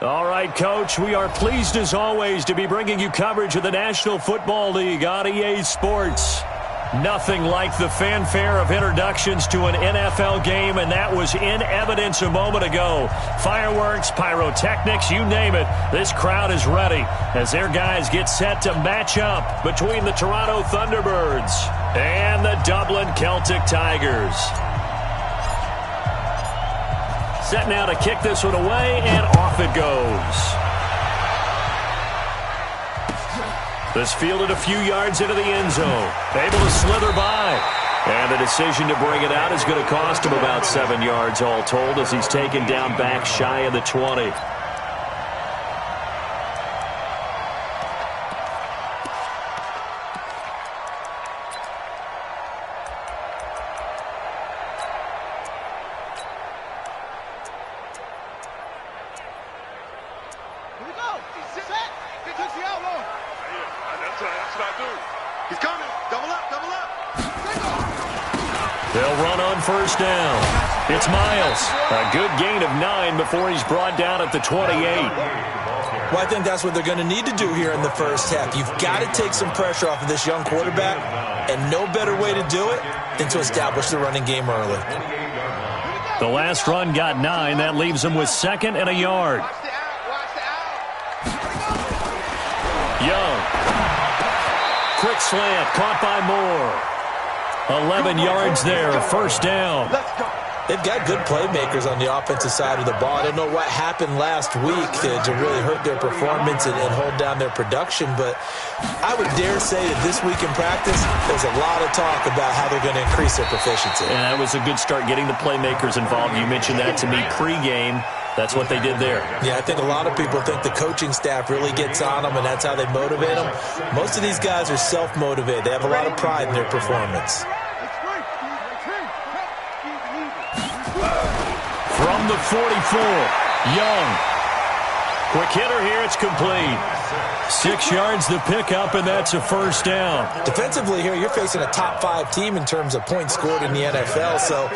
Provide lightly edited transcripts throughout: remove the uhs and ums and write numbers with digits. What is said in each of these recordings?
All right, Coach, we are pleased as always to be bringing you coverage of the National Football League on EA Sports. Nothing like the fanfare of introductions to an NFL game, and that was in evidence a moment ago. Fireworks, pyrotechnics, you name it. This crowd is ready as their guys get set to match up between the Toronto Thunderbirds and the Dublin Celtic Tigers. Set now to kick this one away, and off it goes. This fielded a few yards into the end zone. Able to slither by. And the decision to bring it out is going to cost him about 7 yards all told as he's taken down back shy of the 20. They'll run on first down. It's Miles. A good gain of 9 before he's brought down at the 28. Well, I think that's what they're going to need to do here in the first half. You've got to take some pressure off of this young quarterback, and no better way to do it than to establish the running game early. The last run got 9. That leaves him with 2nd and a yard. Young. Quick slant, caught by Moore. 11 yards there, first down. They've got good playmakers on the offensive side of the ball. I don't know what happened last week to really hurt their performance and hold down their production, but I would dare say that this week in practice, there's a lot of talk about how they're going to increase their proficiency. And that was a good start, getting the playmakers involved. You mentioned that to me pregame. That's what they did there. Yeah, I think a lot of people think the coaching staff really gets on them, and that's how they motivate them. Most of these guys are self-motivated. They have a lot of pride in their performance. From the 44, Young. Quick hitter here, it's complete. 6 yards the pickup, and that's a first down. Defensively here, you're facing a top-5 team in terms of points scored in the NFL, so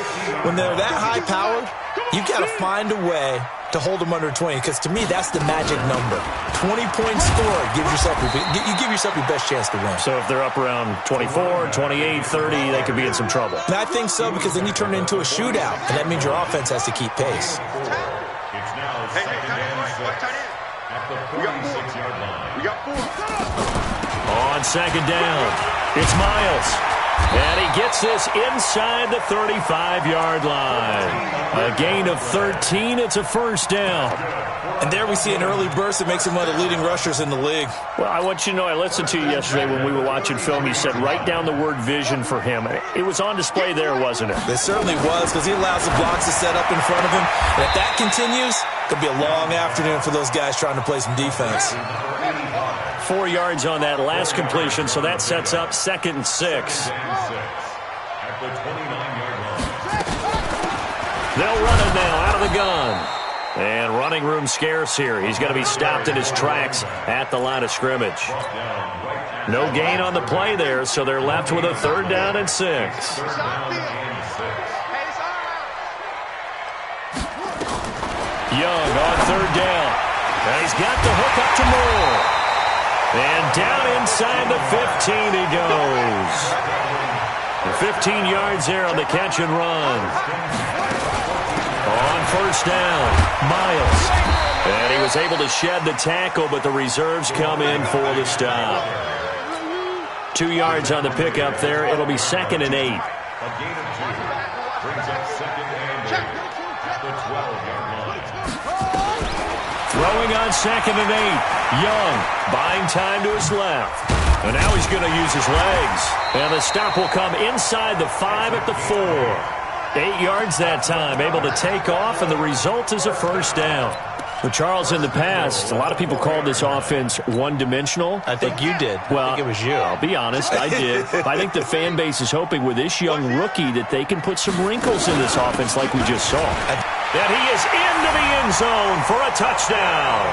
when they're that high-powered, you've got to find a way to hold them under 20, because to me, that's the magic number. 20 points scored, you give yourself your best chance to win. So if they're up around 24, 28, 30, they could be in some trouble. And I think so, because then you turn it into a shootout, and that means your offense has to keep pace. On second down, it's Miles. And he gets this inside the 35-yard line. A gain of 13. It's a first down. And there we see an early burst that makes him one of the leading rushers in the league. Well, I want you to know, I listened to you yesterday when we were watching film. You said write down the word vision for him. It was on display there, wasn't it? It certainly was, because he allows the blocks to set up in front of him. And if that continues, it could be a long afternoon for those guys trying to play some defense. 4 yards on that last completion, so that sets up 2nd and 6. They'll run it now out of the gun. And running room scarce here. He's going to be stopped in his tracks at the line of scrimmage. No gain on the play there, so they're left with a 3rd down and 6. Young on 3rd down. And he's got the hook up to Moore. And down inside the 15 he goes. 15 yards there on the catch and run. On first down, Miles. And he was able to shed the tackle, but the reserves come in for the stop. 2 yards on the pickup there. It'll be 2nd and 8. Throwing on 2nd and 8. Young buying time to his left. And now he's going to use his legs. And the stop will come inside the 5 at the 4. 8 yards that time, able to take off, and the result is a first down. Well, Charles, in the past, a lot of people called this offense one-dimensional. I think you did. Well, I think it was you. I'll be honest, I did. I think the fan base is hoping with this young rookie that they can put some wrinkles in this offense like we just saw. And he is into the end zone for a touchdown.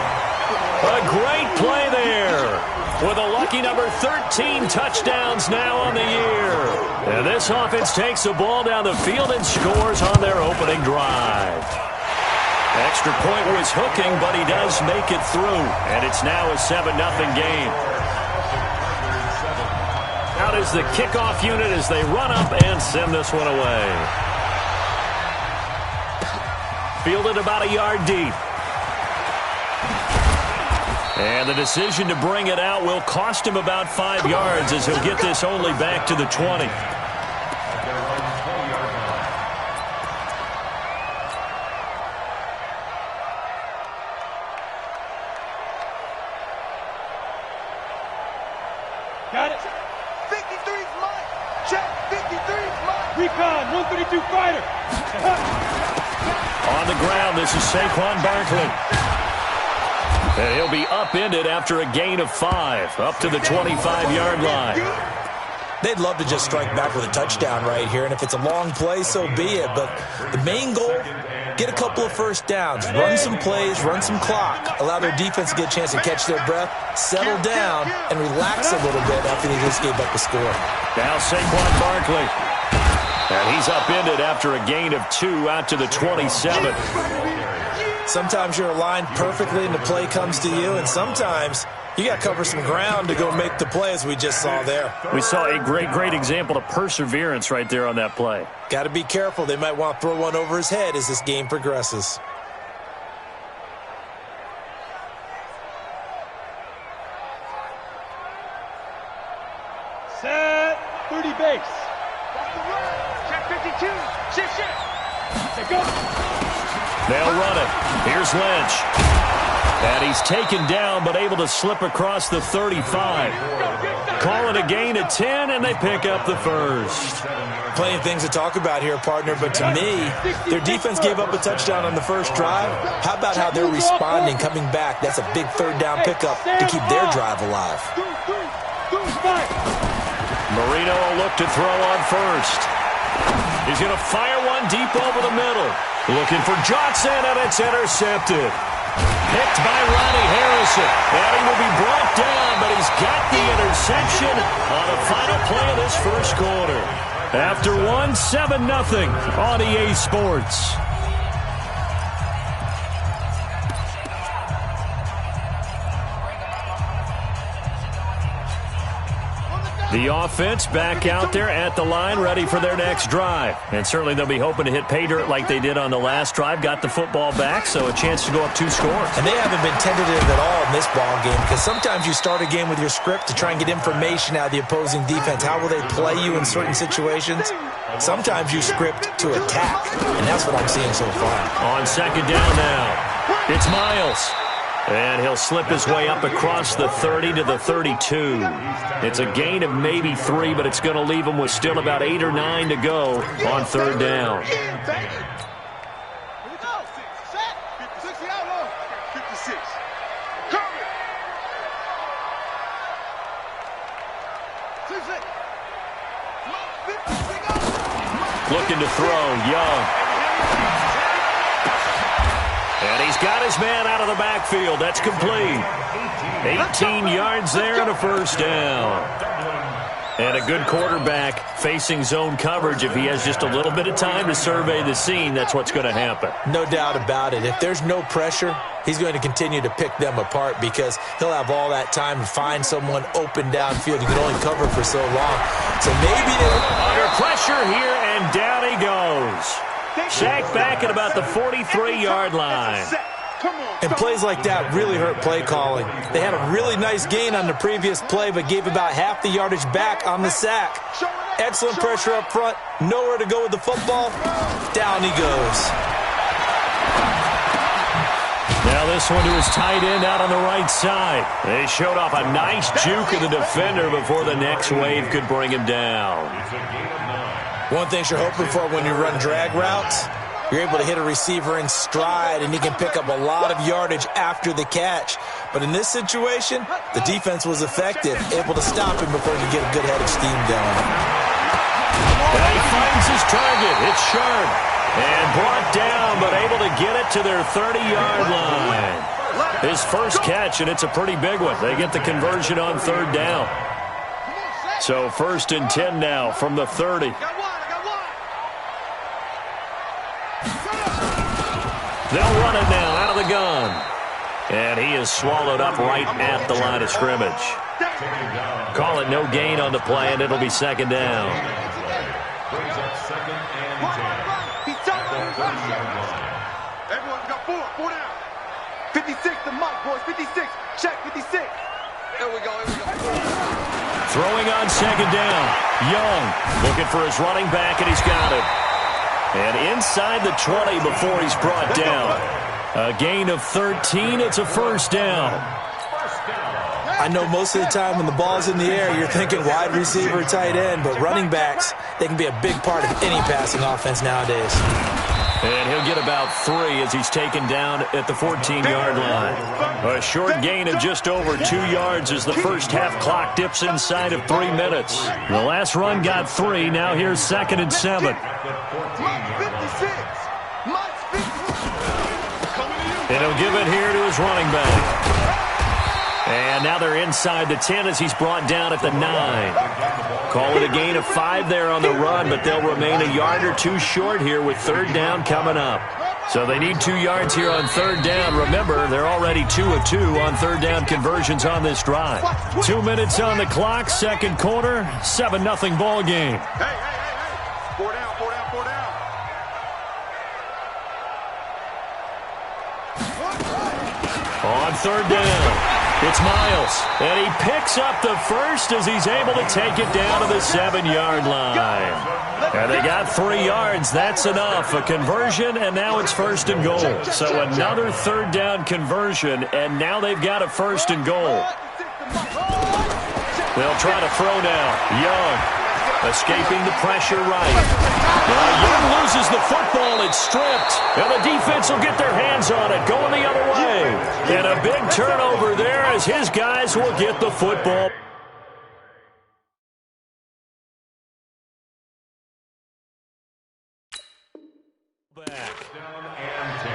A great play there. With a lucky number 13 touchdowns now on the year. And this offense takes the ball down the field and scores on their opening drive. Extra point was hooking, but he does make it through. And it's now a 7-0 game. Out is the kickoff unit as they run up and send this one away. Fielded about a yard deep. And the decision to bring it out will cost him about 5 yards as he'll get this only back to the 20. Got it. 53's mine. Check. 53's mine. Recon, 132 fighter. On the ground, this is Saquon Barkley. And he'll be upended after a gain of 5, up to the 25-yard line. They'd love to just strike back with a touchdown right here, and if it's a long play, so be it. But the main goal, get a couple of first downs, run some plays, run some clock, allow their defense to get a chance to catch their breath, settle down, and relax a little bit after they just gave up the score. Now Saquon Barkley. And he's upended after a gain of 2 out to the 27. Sometimes you're aligned perfectly and the play comes to you, and sometimes you got to cover some ground to go make the play, as we just saw there. We saw a great example of perseverance right there on that play. Got to be careful. They might want to throw one over his head as this game progresses. Set 30 base. Check 52. Shit. Take go. They'll run it. Here's Lynch. And he's taken down but able to slip across the 35. Call it a gain of 10, and they pick up the first. Plenty of things to talk about here, partner, but to me, their defense gave up a touchdown on the first drive. How about how they're responding, coming back? That's a big third down pickup to keep their drive alive. Marino will look to throw on first. He's going to fire one deep over the middle. Looking for Johnson, and it's intercepted. Picked by Ronnie Harrison. And he will be brought down, but he's got the interception on the final play of this first quarter. After 7-0 on EA Sports. The offense back out there at the line, ready for their next drive. And certainly they'll be hoping to hit pay dirt like they did on the last drive. Got the football back, so a chance to go up 2 scores. And they haven't been tentative at all in this ball game, because sometimes you start a game with your script to try and get information out of the opposing defense. How will they play you in certain situations? Sometimes you script to attack, and that's what I'm seeing so far. On second down now, it's Miles. And he'll slip his way up across the 30 to the 32. It's a gain of maybe 3, but it's going to leave him with still about 8 or 9 to go on third down. Looking to throw, Young. And he's got his man out of the backfield. That's complete. 18 yards there and a first down. And a good quarterback facing zone coverage. If he has just a little bit of time to survey the scene, that's what's going to happen. No doubt about it. If there's no pressure, he's going to continue to pick them apart because he'll have all that time to find someone open downfield. He can only cover for so long. So maybe they're under pressure here, and down he goes. Sacked back at about the 43-yard line. And plays like that really hurt play calling. They had a really nice gain on the previous play, but gave about half the yardage back on the sack. Excellent pressure up front. Nowhere to go with the football. Down he goes. Now this one to his tight end out on the right side. They showed off a nice juke of the defender before the next wave could bring him down. One thing you're hoping for when you run drag routes, you're able to hit a receiver in stride, and he can pick up a lot of yardage after the catch. But in this situation, the defense was effective, able to stop him before he could get a good head of steam going. And he finds his target. It's sharp. And brought down, but able to get it to their 30-yard line. His first catch, and it's a pretty big one. They get the conversion on third down. So 1st and 10 now from the 30. They'll run it now out of the gun. And he is swallowed up right at the line of scrimmage. Call it no gain on the play, and it'll be second down. Everyone's got four down. 56 to Mike, boys. 56. Check 56. Here we go. Throwing on second down. Young looking for his running back, and he's got it. And inside the 20 before he's brought down. A gain of 13. It's a first down. I know most of the time when the ball's in the air, you're thinking wide receiver, tight end, but running backs, they can be a big part of any passing offense nowadays. And he'll get about 3 as he's taken down at the 14-yard line. A short gain of just over 2 yards as the first half clock dips inside of 3 minutes. The last run got 3. Now here's 2nd and 7. And he'll give it here to his running back. And now they're inside the 10 as he's brought down at the 9. Call it a gain of 5 there on the run, but they'll remain a yard or 2 short here with third down coming up. So they need 2 yards here on third down. Remember, they're already 2 of 2 on third down conversions on this drive. 2 minutes on the clock, second quarter, 7-0 ball game. Hey. 4 down. On third down, it's Miles, and he picks up the first as he's able to take it down to the 7-yard line. And they got 3 yards. That's enough. A conversion, and now it's first and goal. So another third down conversion, and now they've got a first and goal. They'll try to throw now. Young escaping the pressure right. Young loses the football. It's stripped. And the defense will get their hands on it, going the other way. And a big turnover there as his guys will get the football back. Down and 10.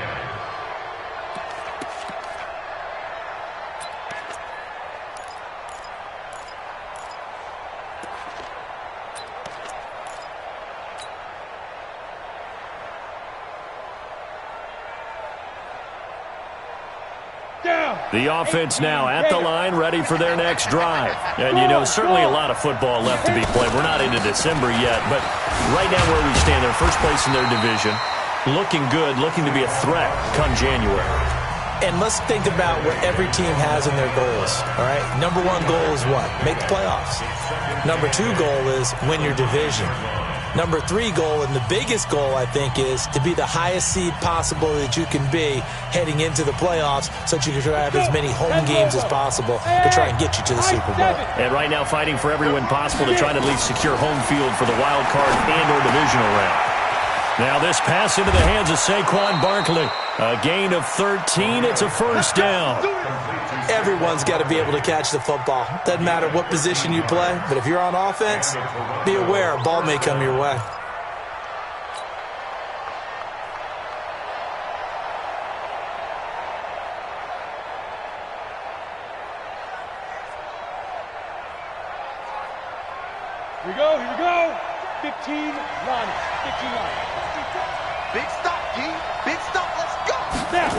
The offense now at the line, ready for their next drive. And, you know, certainly a lot of football left to be played. We're not into December yet, but right now where we stand, they're first place in their division, looking good, looking to be a threat come January. And let's think about what every team has in their goals, all right? Number 1 goal is what? Make the playoffs. Number 2 goal is win your division. Number 3 goal, and the biggest goal, I think, is to be the highest seed possible that you can be heading into the playoffs so that you can try to have as many home games as possible to try and get you to the Super Bowl. And right now fighting for every win possible to try to at least secure home field for the wild card and or divisional round. Now this pass into the hands of Saquon Barkley. A gain of 13. It's a first down. Everyone's got to be able to catch the football. Doesn't matter what position you play, but if you're on offense, be aware a ball may come your way. Here we go. 15 line. 15 line. Big stop, G. Big stop. Let's go. Now.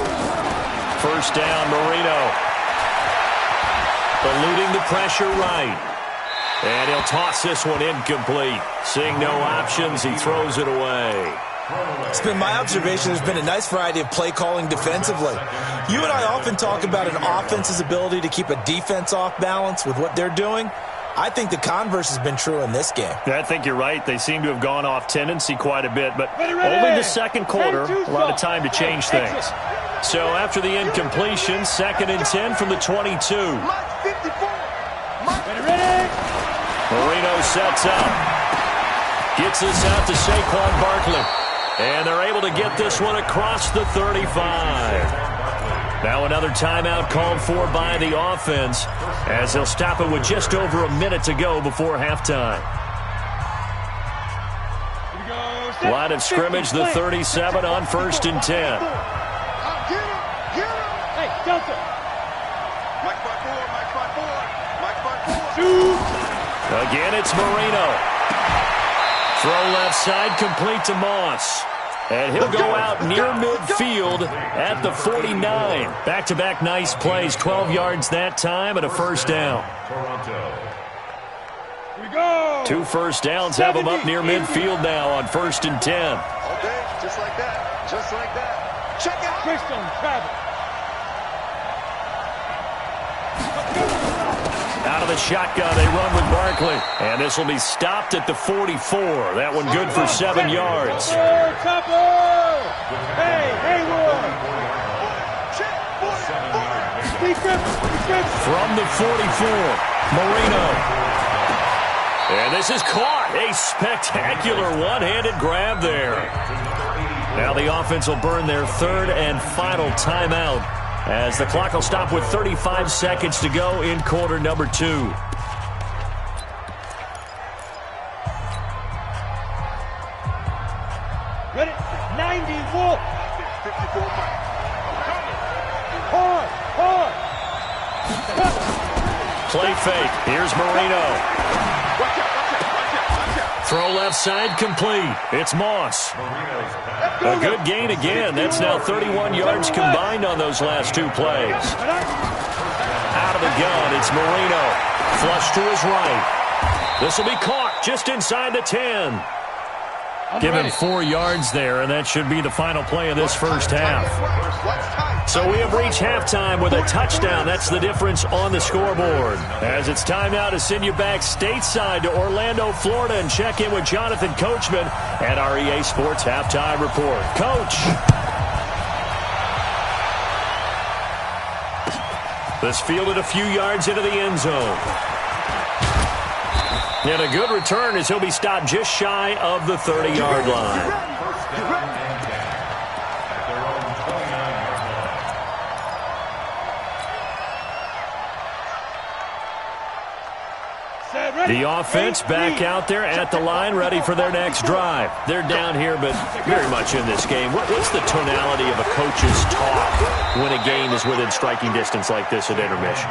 First down, Marino. Eluding the pressure right. And he'll toss this one incomplete. Seeing no options, he throws it away. It's been my observation there's been a nice variety of play calling defensively. You and I often talk about an offense's ability to keep a defense off balance with what they're doing. I think the converse has been true in this game. I think you're right. They seem to have gone off tendency quite a bit, but only the second quarter, a lot of time to change things. So after the incompletion, 2nd and 10 from the 22. Marino sets up. Gets this out to Saquon Barkley. And they're able to get this one across the 35. Now another timeout called for by the offense as they'll stop it with just over a minute to go before halftime. Line of scrimmage, the 37 on 1st and 10. Hey, Delta. Mike 5-4. Again, it's Marino. Throw left side, complete to Moss. And he'll go out near midfield at the 49. Back-to-back nice plays, 12 yards that time and a first down. Two first downs have him up near midfield now on 1st and 10. Okay, just like that. Just like that. Check it. Crystal, Travis. Out of the shotgun, they run with Barkley. And this will be stopped at the 44. That one good for 7 yards. From the 44, Marino. And this is caught. A spectacular one-handed grab there. Now the offense will burn their third and final timeout, as the clock will stop with 35 seconds to go in quarter number 2. Ready? 90 Wolf. 54 Mike. Hard. Play fake. Here's Marino. Throw left side complete. It's Moss. A good gain again. That's now 31 yards combined on those last 2 plays. Out of the gun, it's Marino. Flush to his right. This will be caught just inside the 10. Give him 4 yards there, and that should be the final play of this first half. So we have reached halftime with a touchdown. That's the difference on the scoreboard. As it's time now to send you back stateside to Orlando, Florida, and check in with Jonathan Coachman at our EA Sports Halftime Report. Coach. This fielded a few yards into the end zone. And a good return as he'll be stopped just shy of the 30-yard line. The offense back out there at the line, ready for their next drive. They're down here, but very much in this game. What's the tonality of a coach's talk when a game is within striking distance like this at intermission?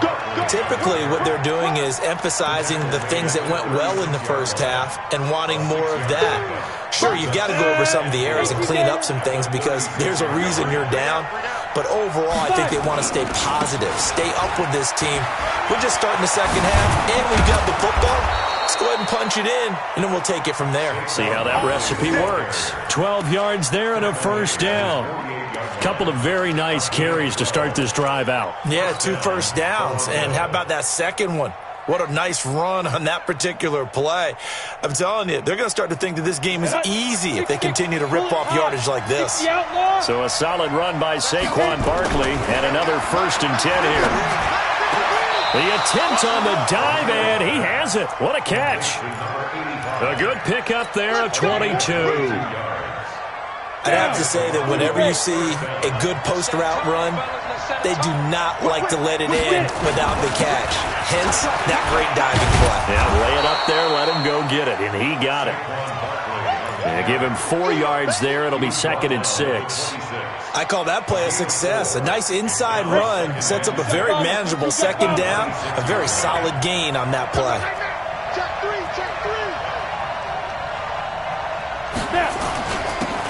Typically, what they're doing is emphasizing the things that went well in the first half and wanting more of that. Sure, you've got to go over some of the errors and clean up some things because there's a reason you're down. But overall, I think they want to stay positive, stay up with this team. We're just starting the second half, and we've got the football. Let's go ahead and punch it in, and then we'll take it from there. See how that recipe works. 12 yards there and a first down. Couple of very nice carries to start this drive out. Yeah, 2 first downs. And how about that second one? What a nice run on that particular play. I'm telling you, they're going to start to think that this game is easy if they continue to rip off yardage like this. So a solid run by Saquon Barkley, and another 1st and 10 here. The attempt on the dive, and he has it. What a catch. A good pickup there of 22. I'd have to say that whenever you see a good post route run, they do not like to let it in without the catch. Hence, that great diving play. Yeah, lay it up there, let him go get it, and he got it. Yeah, give him 4 yards there. It'll be 2nd and 6. I call that play a success. A nice inside run sets up a very manageable second down. A very solid gain on that play.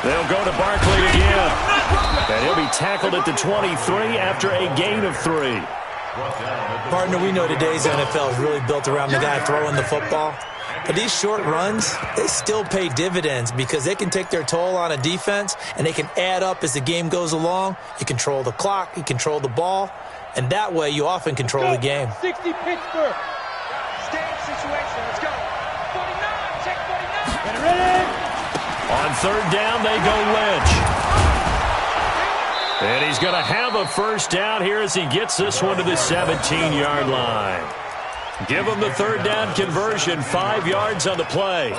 They'll go to Barkley again. And he'll be tackled at the 23 after a gain of 3. Partner, we know today's NFL is really built around the guy throwing the football. But these short runs, they still pay dividends because they can take their toll on a defense and they can add up as the game goes along. You control the clock, you control the ball, and that way you often control the game. 60 Pittsburgh. Stand situation. Let's go. 49. Check 49. Get ready. On 3rd down, they go Lynch. And he's going to have a first down here as he gets this one to the 17-yard line. Give him the 3rd down conversion, 5 yards on the play.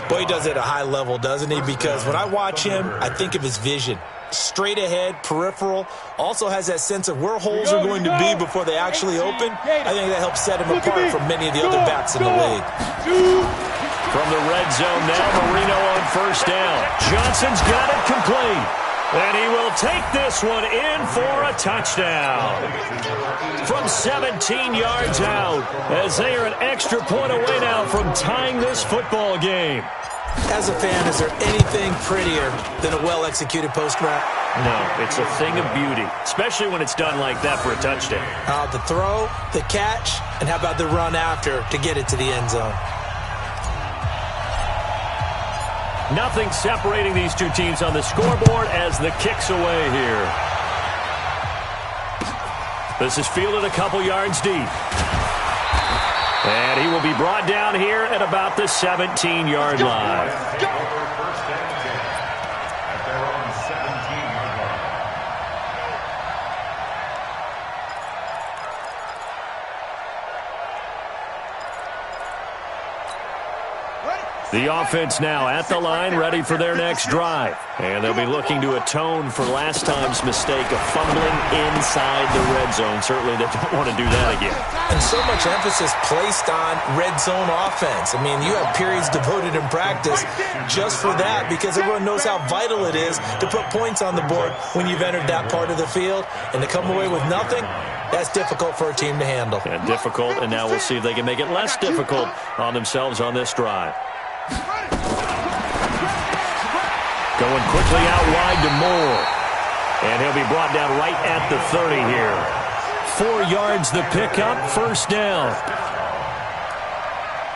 Boy, he does it at a high level, doesn't he? Because when I watch him, I think of his vision. Straight ahead, peripheral, also has that sense of where holes are going to be before they actually open. I think that helps set him apart from many of the other backs in the league. From the red zone now, Marino on 1st down. Johnson's got it complete. And he will take this one in for a touchdown. From 17 yards out, as they are an extra point away now from tying this football game. As a fan, is there anything prettier than a well-executed post route? No, it's a thing of beauty, especially when it's done like that for a touchdown. The throw, the catch, and how about the run after to get it to the end zone? Nothing separating these two teams on the scoreboard as the kick's away here. This is fielded a couple yards deep. And he will be brought down here at about the 17-yard line. The offense now at the line, ready for their next drive. And they'll be looking to atone for last time's mistake of fumbling inside the red zone. Certainly they don't want to do that again. And so much emphasis placed on red zone offense. I mean, you have periods devoted in practice just for that because everyone knows how vital it is to put points on the board when you've entered that part of the field. And to come away with nothing, that's difficult for a team to handle. And difficult, and now we'll see if they can make it less difficult on themselves on this drive. Going quickly out wide to Moore. And he'll be brought down right at the 30 here. 4 yards the pickup, first down.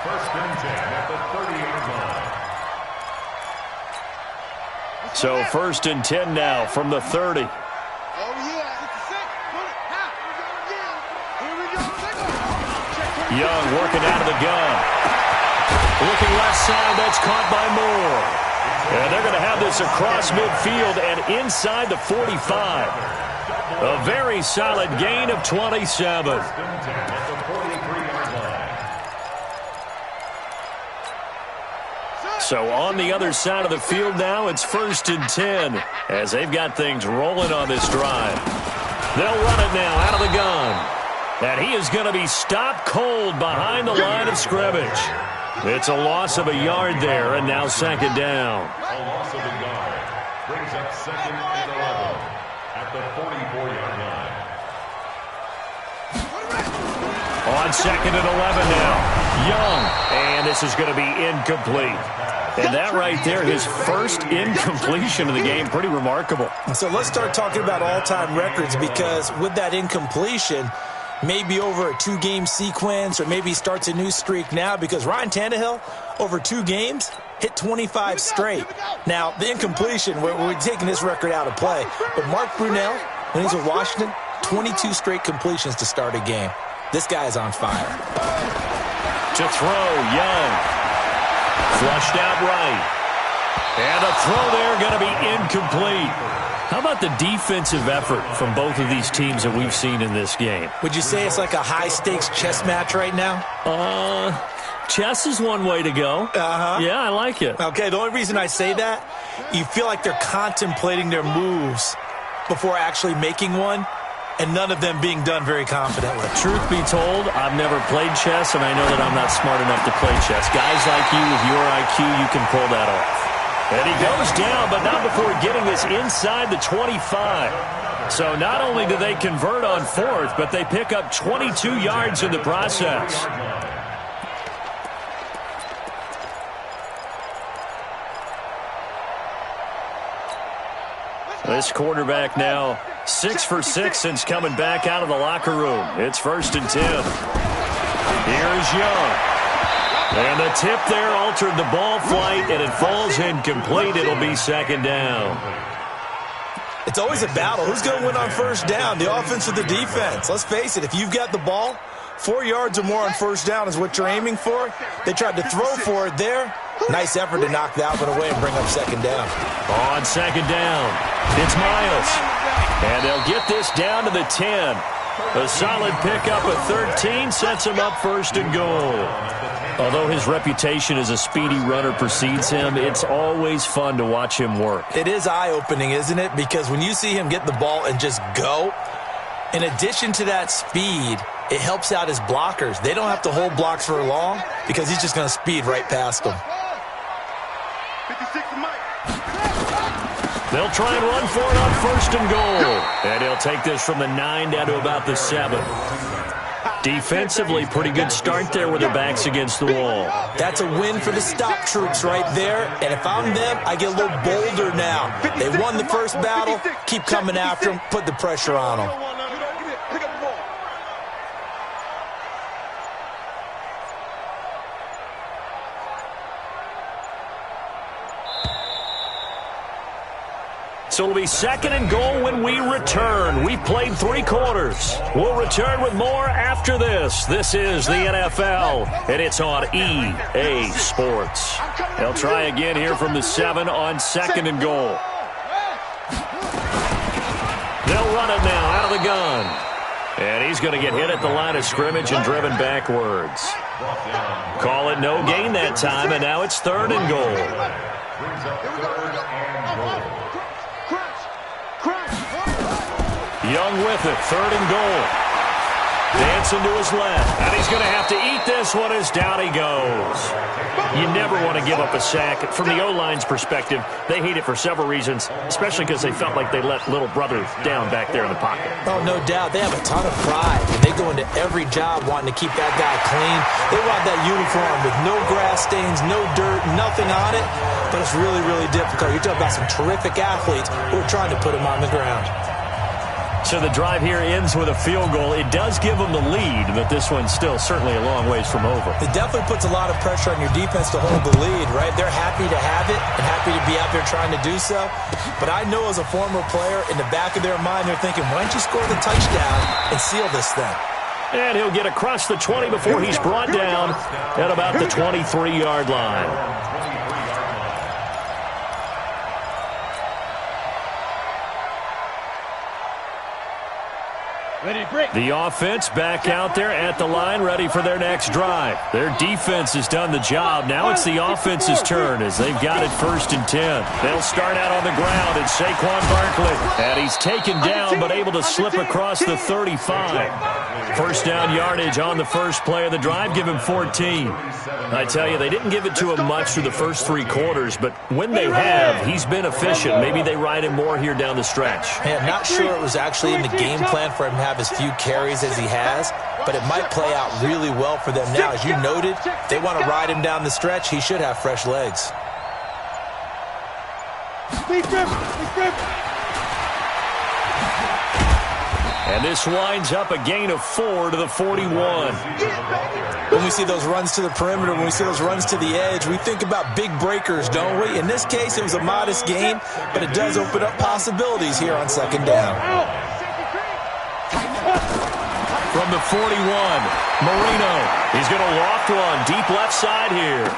First and 10 at the 30-yard line. So first and 10 now from the 30. Young working out of the gun. Looking left side, that's caught by Moore. And they're going to have this across midfield and inside the 45. A very solid gain of 27. So on the other side of the field now, it's first and 10 as they've got things rolling on this drive. They'll run it now out of the gun. And he is going to be stopped cold behind the line of scrimmage. It's a loss of a yard there, and now second down. A loss of a yard brings up second and 11 at the 44-yard line. On second and 11 now. Young, and this is going to be incomplete. And that right there, his first incompletion of the game, pretty remarkable. So let's start talking about all-time records because with that incompletion, maybe over a 2-game sequence, or maybe he starts a new streak now because Ryan Tannehill, over 2 games, hit 25 straight. Now, the incompletion, we're taking this record out of play, but Mark Brunell, when he's with Washington, 22 straight completions to start a game. This guy is on fire. To throw, Young. Flushed out right. And a throw there going to be incomplete. How about the defensive effort from both of these teams that we've seen in this game? Would you say it's like a high-stakes chess match right now? Chess is one way to go. Yeah, I like it. Okay, the only reason I say that, you feel like they're contemplating their moves before actually making one, and none of them being done very confidently. Truth be told, I've never played chess, and I know that I'm not smart enough to play chess. Guys like you with your IQ, you can pull that off. And he goes down, but not before getting this inside the 25. So not only do they convert on fourth, but they pick up 22 yards in the process. This quarterback now 6 for 6 since coming back out of the locker room. It's first and 10. Here's Young. And the tip there altered the ball flight, and it falls incomplete. It'll be second down. It's always a battle. Who's going to win on first down, the offense or the defense? Let's face it, if you've got the ball, 4 yards or more on first down is what you're aiming for. They tried to throw for it there. Nice effort to knock that one away and bring up second down. On second down, it's Miles. And they'll get this down to the 10. A solid pickup of 13 sets him up first and goal. Although his reputation as a speedy runner precedes him, it's always fun to watch him work. It is eye-opening, isn't it? Because when you see him get the ball and just go, in addition to that speed, it helps out his blockers. They don't have to hold blocks for long because he's just going to speed right past them. They'll try and run for it on first and goal. And he'll take this from the 9 down to about the 7. Defensively, pretty good start there with their backs against the wall. That's a win for the stop troops right there. And if I'm them, I get a little bolder now. They won the first battle. Keep coming after them. Put the pressure on them. So it'll be 2nd and goal when we return. We've played 3 quarters. We'll return with more after this. This is the NFL, and it's on EA Sports. They'll try again here from the 7 on 2nd and goal. They'll run it now out of the gun. And he's going to get hit at the line of scrimmage and driven backwards. Call it no gain that time, and now it's 3rd and goal. Young with it, 3rd and goal. Dancing to his left. And he's going to have to eat this one as down he goes. You never want to give up a sack. From the O-line's perspective, they hate it for several reasons, especially because they felt like they let little brother down back there in the pocket. Oh, no doubt. They have a ton of pride, and they go into every job wanting to keep that guy clean. They want that uniform with no grass stains, no dirt, nothing on it. But it's really, really difficult. You're talking about some terrific athletes who are trying to put him on the ground. So the drive here ends with a field goal. It does give them the lead, but this one's still certainly a long ways from over. It definitely puts a lot of pressure on your defense to hold the lead, right? They're happy to have it and happy to be out there trying to do so. But I know as a former player, in the back of their mind, they're thinking, why don't you score the touchdown and seal this thing? And he'll get across the 20 before he's brought down at about the 23-yard line. The offense back out there at the line, ready for their next drive. Their defense has done the job. Now it's the offense's turn as they've got it 1st and 10. They'll start out on the ground, and Saquon Barkley. And he's taken down, but able to slip across the 35. First down yardage on the first play of the drive. Give him 14. I tell you, they didn't give it to him much through the first 3 quarters, but when they have, he's been efficient. Maybe they ride him more here down the stretch. Hey, I'm not sure it was actually in the game plan for him to have as few carries as he has, but it might play out really well for them now. As you noted, they want to ride him down the stretch. He should have fresh legs. And this winds up a gain of 4 to the 41. When we see those runs to the perimeter, when we see those runs to the edge, we think about big breakers, don't we? In this case, it was a modest gain, but it does open up possibilities here on 2nd down. From the 41, Marino. He's going to loft one deep left side here.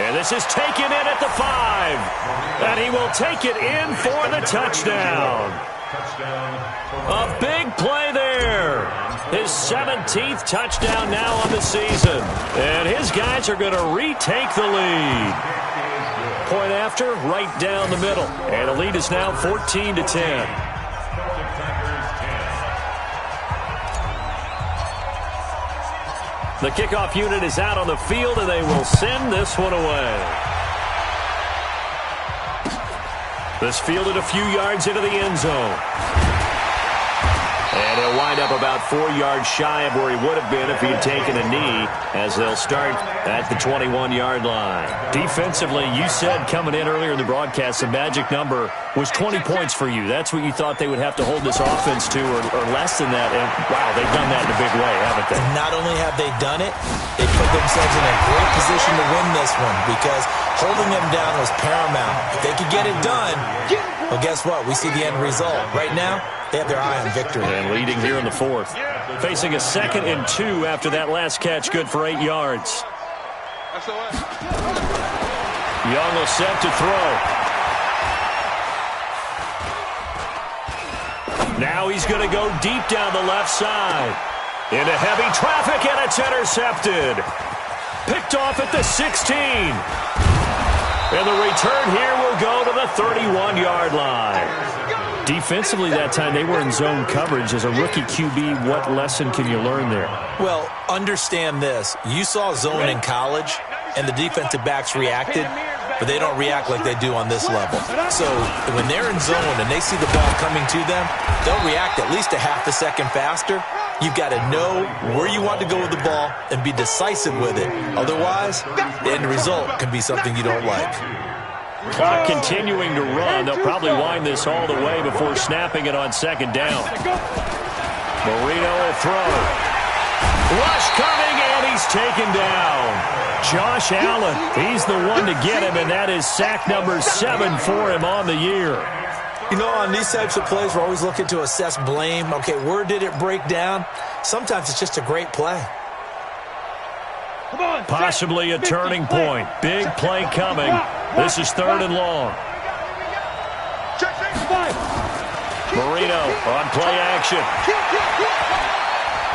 And this is taken in at the 5. And he will take it in for the touchdown. A big play there. His 17th touchdown now on the season. And his guys are going to retake the lead. Point after, right down the middle. And the lead is now 14 to 10. The kickoff unit is out on the field, and they will send this one away. This fielded a few yards into the end zone. And he'll wind up about 4 yards shy of where he would have been if he had taken a knee, as they'll start at the 21-yard line. Defensively, you said coming in earlier in the broadcast, the magic number was 20 points for you. That's what you thought they would have to hold this offense to, or less than that. And, wow, they've done that in a big way, haven't they? Not only have they done it, they put themselves in a great position to win this one, because holding them down was paramount. If they could get it done, well, guess what? We see the end result. Right now, they have their eye on victory. And leading here in the 4th. Facing a 2nd and 2 after that last catch, good for 8 yards. Young will set to throw. Now he's going to go deep down the left side. Into heavy traffic, and it's intercepted. Picked off at the 16. And the return here will go to the 31-yard line. Defensively that time, they were in zone coverage. As a rookie QB, what lesson can you learn there? Well, understand this. You saw zone in college, and the defensive backs reacted, but they don't react like they do on this level. So when they're in zone and they see the ball coming to them, they'll react at least a half a second faster. You've got to know where you want to go with the ball and be decisive with it. Otherwise, the end result can be something you don't like. Clock continuing to run. They'll probably wind this all the way before snapping it on second down. Marino will throw. Rush coming, and he's taken down. Josh Allen, he's the one to get him, and that is sack number 7 for him on the year. You know, on these types of plays, we're always looking to assess blame. Okay, where did it break down? Sometimes it's just a great play. Possibly a turning point. Big play coming. This is 3rd and long. Marino on play action.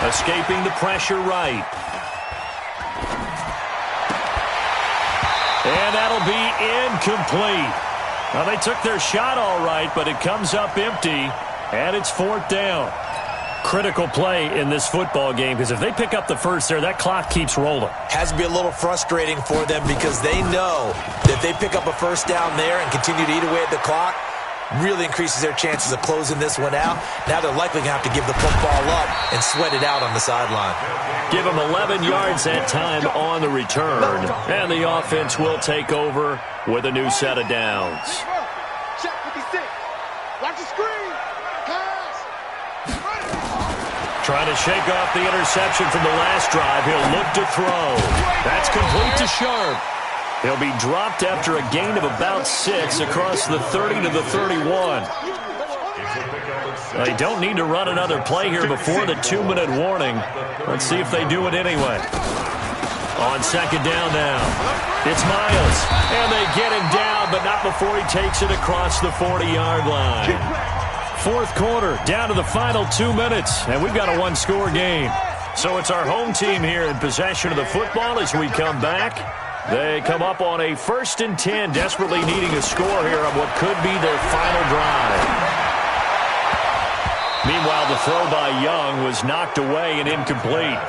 Escaping the pressure right. And that'll be incomplete. Well, they took their shot all right, but it comes up empty, and it's 4th down. Critical play in this football game, because if they pick up the first there, that clock keeps rolling. Has to be a little frustrating for them because they know that if they pick up a first down there and continue to eat away at the clock, really increases their chances of closing this one out. Now they're likely going to have to give the football up and sweat it out on the sideline. Give them 11 yards that time on the return, and the offense will take over with a new set of downs. Check 56. Watch the screen. Pass. Trying to shake off the interception from the last drive. He'll look to throw. That's complete to Sharp. He'll be dropped after a gain of about 6 across the 30 to the 31. They don't need to run another play here before the 2-minute warning. Let's see if they do it anyway. On second down now, it's Miles. And they get him down, but not before he takes it across the 40-yard line. 4th quarter, down to the final 2 minutes, and we've got a one-score game. So it's our home team here in possession of the football as we come back. They come up on a 1st and 10, desperately needing a score here on what could be their final drive. Meanwhile, the throw by Young was knocked away and incomplete.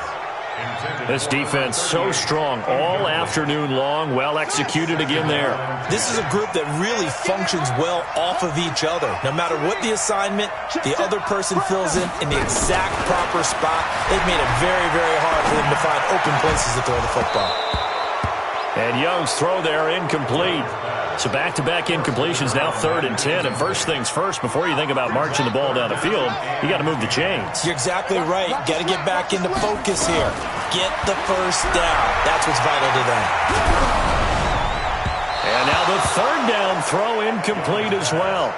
This defense so strong all afternoon long, well executed again there. This is a group that really functions well off of each other. No matter what the assignment, the other person fills in the exact proper spot. They've made it very, very hard for them to find open places to throw the football. And Young's throw there incomplete. So back-to-back incompletions, now 3rd and 10. And first things first, before you think about marching the ball down the field, you got to move the chains. You're exactly right. Got to get back into focus here. Get the first down. That's what's vital to them. And now the 3rd down throw incomplete as well.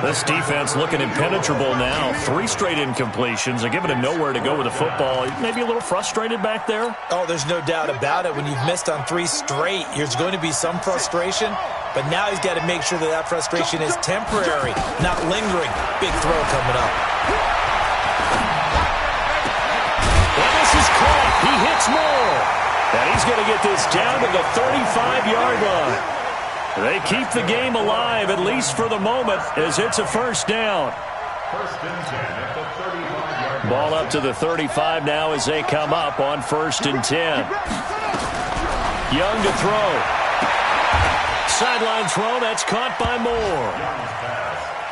This defense looking impenetrable now. 3 straight incompletions. They're giving him nowhere to go with the football. Maybe a little frustrated back there? Oh, there's no doubt about it. When you've missed on 3 straight, there's going to be some frustration. But now he's got to make sure that that frustration is temporary, not lingering. Big throw coming up. And this is caught. He hits more. And he's going to get this down to the 35-yard line. They keep the game alive, at least for the moment, as it's a first down. 1st and 10 at the 35-yard line. Ball up to the 35 now as they come up on 1st and 10. Young to throw. Sideline throw, that's caught by Moore.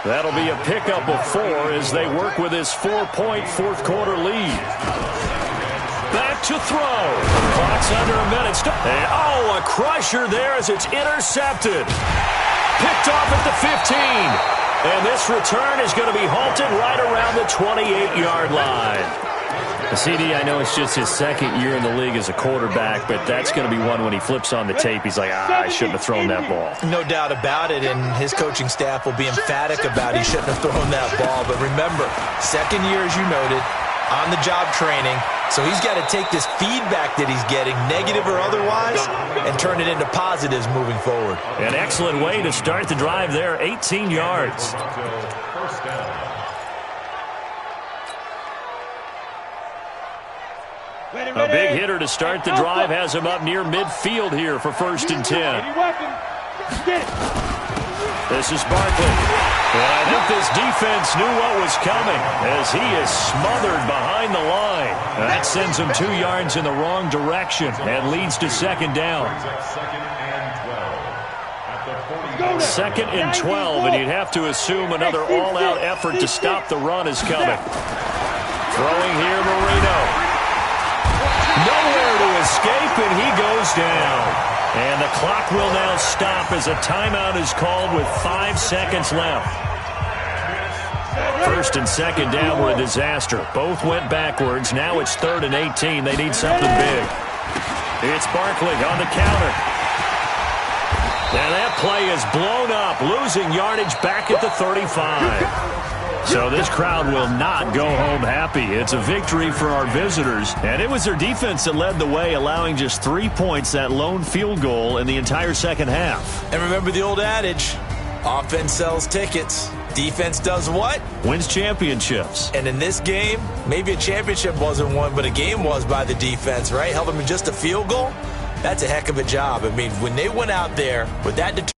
That'll be a pickup of 4 as they work with his 4-point 4th quarter lead. Back to throw. Clock's under a minute. A crusher there as it's intercepted. Picked off at the 15. And this return is going to be halted right around the 28-yard line. CD, I know it's just his 2nd year in the league as a quarterback, but that's going to be one when he flips on the tape, he's like, I shouldn't have thrown that ball. No doubt about it, and his coaching staff will be emphatic about he shouldn't have thrown that ball. But remember, 2nd year, as you noted, on-the-job training. So he's got to take this feedback that he's getting, negative or otherwise, and turn it into positives moving forward. An excellent way to start the drive there, 18 yards. A big hitter to start the drive has him up near midfield here for 1st and 10. This is Barkley. And I think this defense knew what was coming as he is smothered behind the line. And that sends him 2 yards in the wrong direction and leads to 2nd down. 2nd and 12, and you'd have to assume another all-out effort to stop the run is coming. Throwing here, Marino. Nowhere to escape, and he goes down. And the clock will now stop as a timeout is called with 5 seconds left. First and second down were a disaster. Both went backwards. Now it's 3rd and 18. They need something big. It's Barkley on the counter. And that play is blown up, losing yardage back at the 35. So this crowd will not go home happy. It's a victory for our visitors. And it was their defense that led the way, allowing just 3 points, that lone field goal in the entire second half. And remember the old adage, offense sells tickets. Defense does what? Wins championships. And in this game, maybe a championship wasn't won, but a game was by the defense, right? Held them to just a field goal. That's a heck of a job. I mean, when they went out there with that determination,